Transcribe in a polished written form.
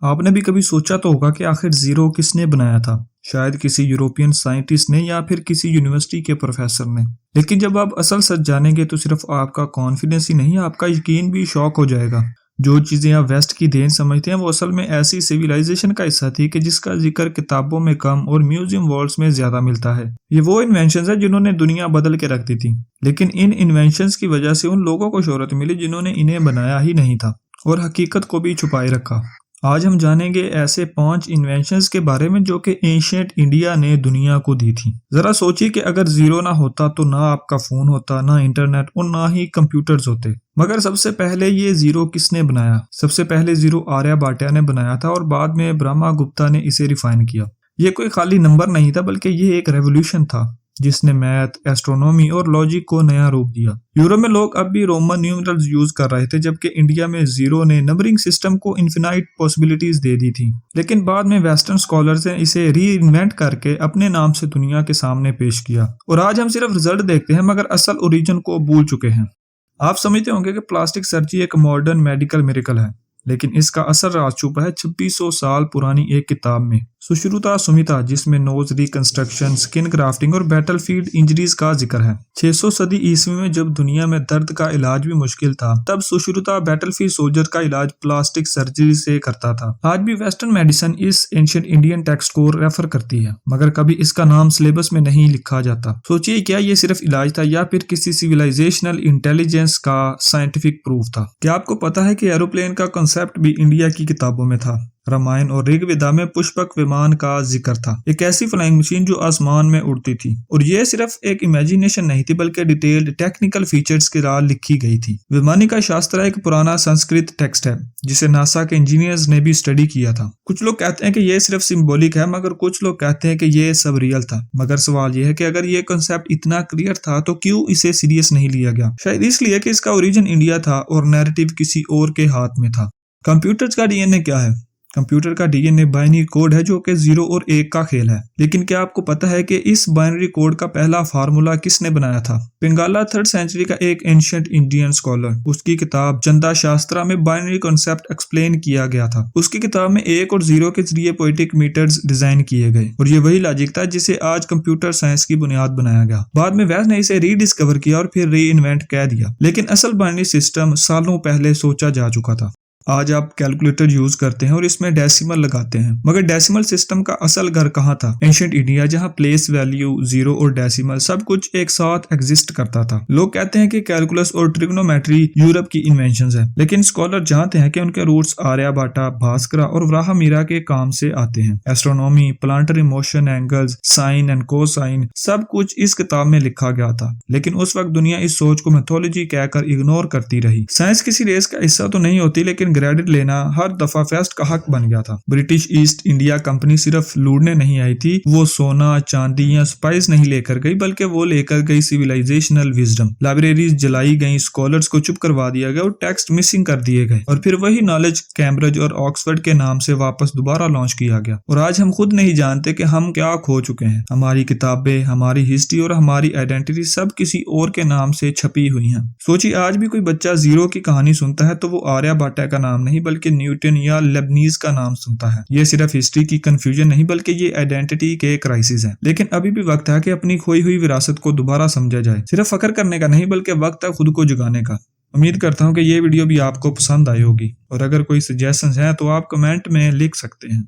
आपने भी कभी सोचा तो होगा कि आखिर जीरो किसने बनाया था। शायद किसी यूरोपियन साइंटिस्ट ने या फिर किसी यूनिवर्सिटी के प्रोफेसर ने। लेकिन जब आप असल सच जानेंगे तो सिर्फ आपका कॉन्फिडेंस ही नहीं, आपका यकीन भी शॉक हो जाएगा। जो चीजें आप वेस्ट की देन समझते हैं वो असल में ऐसी सिविलाइजेशन का हिस्सा थी कि जिसका जिक्र किताबों में कम और म्यूजियम वॉल्स में ज्यादा मिलता है। ये वो इन्वेंशंस है जिन्होंने दुनिया बदल के रख दी थी, लेकिन इन इन्वेंशंस की वजह से उन लोगों को शोहरत मिली जिन्होंने इन्हें बनाया ही नहीं था और हकीकत को भी छुपाए रखा। आज हम जानेंगे ऐसे 5 इन्वेंशंस के बारे में जो कि एंशिएंट इंडिया ने दुनिया को दी थी। जरा सोचिए कि अगर जीरो ना होता तो ना आपका फोन होता, ना इंटरनेट और ना ही कंप्यूटर्स होते। मगर सबसे पहले ये जीरो किसने बनाया? सबसे पहले जीरो आर्यभट्ट ने बनाया था और बाद में ब्रह्मा गुप्ता ने इसे रिफाइन किया। ये कोई खाली नंबर नहीं था बल्कि ये एक रेवोल्यूशन था जिसने मैथ, एस्ट्रोनॉमी और लॉजिक को नया रूप दिया। यूरोप में लोग अब भी रोमन न्यूमरल्स यूज कर रहे थे, जबकि इंडिया में जीरो ने नंबरिंग सिस्टम को इन्फिनाइट पॉसिबिलिटीज दे दी थी। लेकिन बाद में वेस्टर्न स्कॉलर्स ने इसे री इन्वेंट करके अपने नाम से दुनिया के सामने पेश किया और आज हम सिर्फ रिजल्ट देखते हैं मगर असल ओरिजिन को भूल चुके हैं। आप समझते होंगे कि प्लास्टिक सर्जरी एक मॉडर्न मेडिकल मिरेकल है, लेकिन इसका असर राज छुपा है 2600 साल पुरानी एक किताब में, सुश्रुता सुमिता, जिसमें नोज रिकंस्ट्रक्शन, स्किन ग्राफ्टिंग और बैटलफील्ड इंजरीज का जिक्र है। 600 सदी ईस्वी में जब दुनिया में दर्द का इलाज भी मुश्किल था, तब सुश्रुता बैटलफील्ड सोल्जर का इलाज प्लास्टिक सर्जरी से करता था। आज भी वेस्टर्न मेडिसिन इस एंशिएंट इंडियन टेक्स्ट को रेफर करती है, मगर कभी इसका नाम सिलेबस में नहीं लिखा जाता। सोचिए, क्या ये सिर्फ इलाज था या फिर किसी सिविलाइजेशनल इंटेलिजेंस का साइंटिफिक प्रूफ था? क्या आपको पता है कि एरोप्लेन का कंसेप्ट भी इंडिया की किताबों में था? रामायण और ऋग्वेदा में पुष्पक विमान का जिक्र था, एक ऐसी फ्लाइंग मशीन जो आसमान में उड़ती थी। और ये सिर्फ एक इमेजिनेशन नहीं थी बल्कि डिटेल्ड टेक्निकल फीचर्स के साथ लिखी गई थी। वैमानिका शास्त्र एक पुराना संस्कृत टेक्स्ट है जिसे नासा के इंजीनियर्स ने भी स्टडी किया था। कुछ लोग कहते हैं कि ये सिर्फ सिंबॉलिक है, मगर कुछ लोग कहते हैं कि ये सब रियल था। मगर सवाल यह है कि अगर ये कॉन्सेप्ट इतना क्लियर था तो क्यों इसे सीरियस नहीं लिया गया? शायद इसलिए कि इसका ओरिजिन इंडिया था और नैरेटिव किसी और के हाथ में था। कंप्यूटर्स का डीएनए क्या है? कंप्यूटर का डीएनए बाइनरी कोड है जो कि 0 और 1 का खेल है। लेकिन क्या आपको पता है कि इस बाइनरी कोड का पहला फार्मूला किसने बनाया था? पिंगाला 3rd सेंचुरी का एक एंशिएंट इंडियन स्कॉलर। उसकी किताब जनता शास्त्रा में बाइनरी कॉन्सेप्ट एक्सप्लेन किया गया था। उसकी किताब में 1 और 0 के जरिए पोएटिक मीटर्स डिजाइन किए गए और ये वही लॉजिक था जिसे आज कंप्यूटर साइंस की बुनियाद बनाया गया। बाद में वैस ने इसे रीडिस्कवर किया और फिर री इन्वेंट कह दिया, लेकिन असल बाइनरी सिस्टम सालों पहले सोचा जा चुका था। आज आप कैलकुलेटर यूज करते हैं और इसमें डेसिमल लगाते हैं, मगर डेसिमल सिस्टम का असल घर कहाँ था? एंशिएंट इंडिया, जहाँ प्लेस वैल्यू, जीरो और डेसिमल सब कुछ एक साथ एग्जिस्ट करता था। लोग कहते हैं कि कैलकुलस और ट्रिग्नोमेट्री यूरोप की इन्वेंशंस है, लेकिन स्कॉलर जानते हैं कि उनके रूट्स आर्यभट्ट, भास्कर और वराहमिहिर के काम से आते हैं। Astronomy, planetary motion, angles, sine and cosine सब कुछ इस किताब में लिखा गया था। लेकिन उस वक्त दुनिया इस सोच को मैथोलॉजी कहकर इग्नोर करती रही। साइंस किसी रेस का हिस्सा तो नहीं होती, लेकिन क्रेडिट लेना हर दफा फेस्ट का हक बन गया था। ब्रिटिश ईस्ट इंडिया कंपनी सिर्फ लूटने नहीं आई थी, वो सोना, चांदी या स्पाइस नहीं लेकर गई, बल्कि वो लेकर गई सिविलाइजेशनल विजडम। लाइब्रेरीज जलाई गई, स्कॉलर्स को चुप करवा दिया गया और टेक्स्ट मिसिंग कर दिए गए, और फिर वही नॉलेज कैम्ब्रिज और ऑक्सफोर्ड के नाम से वापस दोबारा लॉन्च किया गया। और आज हम खुद नहीं जानते कि हम क्या खो चुके हैं। हमारी किताबें, हमारी हिस्ट्री और हमारी आइडेंटिटी सब किसी और के नाम से छपी हुई हैं। सोचिए, आज भी कोई बच्चा जीरो की कहानी सुनता है तो वो आर्यभट्ट का नाम नहीं बल्कि न्यूटन या लेबनीज का नाम सुनता है। ये सिर्फ हिस्ट्री की कंफ्यूजन नहीं बल्कि ये आइडेंटिटी के क्राइसिस है। लेकिन अभी भी वक्त है कि अपनी खोई हुई विरासत को दोबारा समझा जाए, सिर्फ फख्र करने का नहीं बल्कि वक्त है खुद को जगाने का। उम्मीद करता हूँ कि ये वीडियो भी आपको पसंद आई होगी, और अगर कोई सजेशंस हैं तो आप कमेंट में लिख सकते हैं।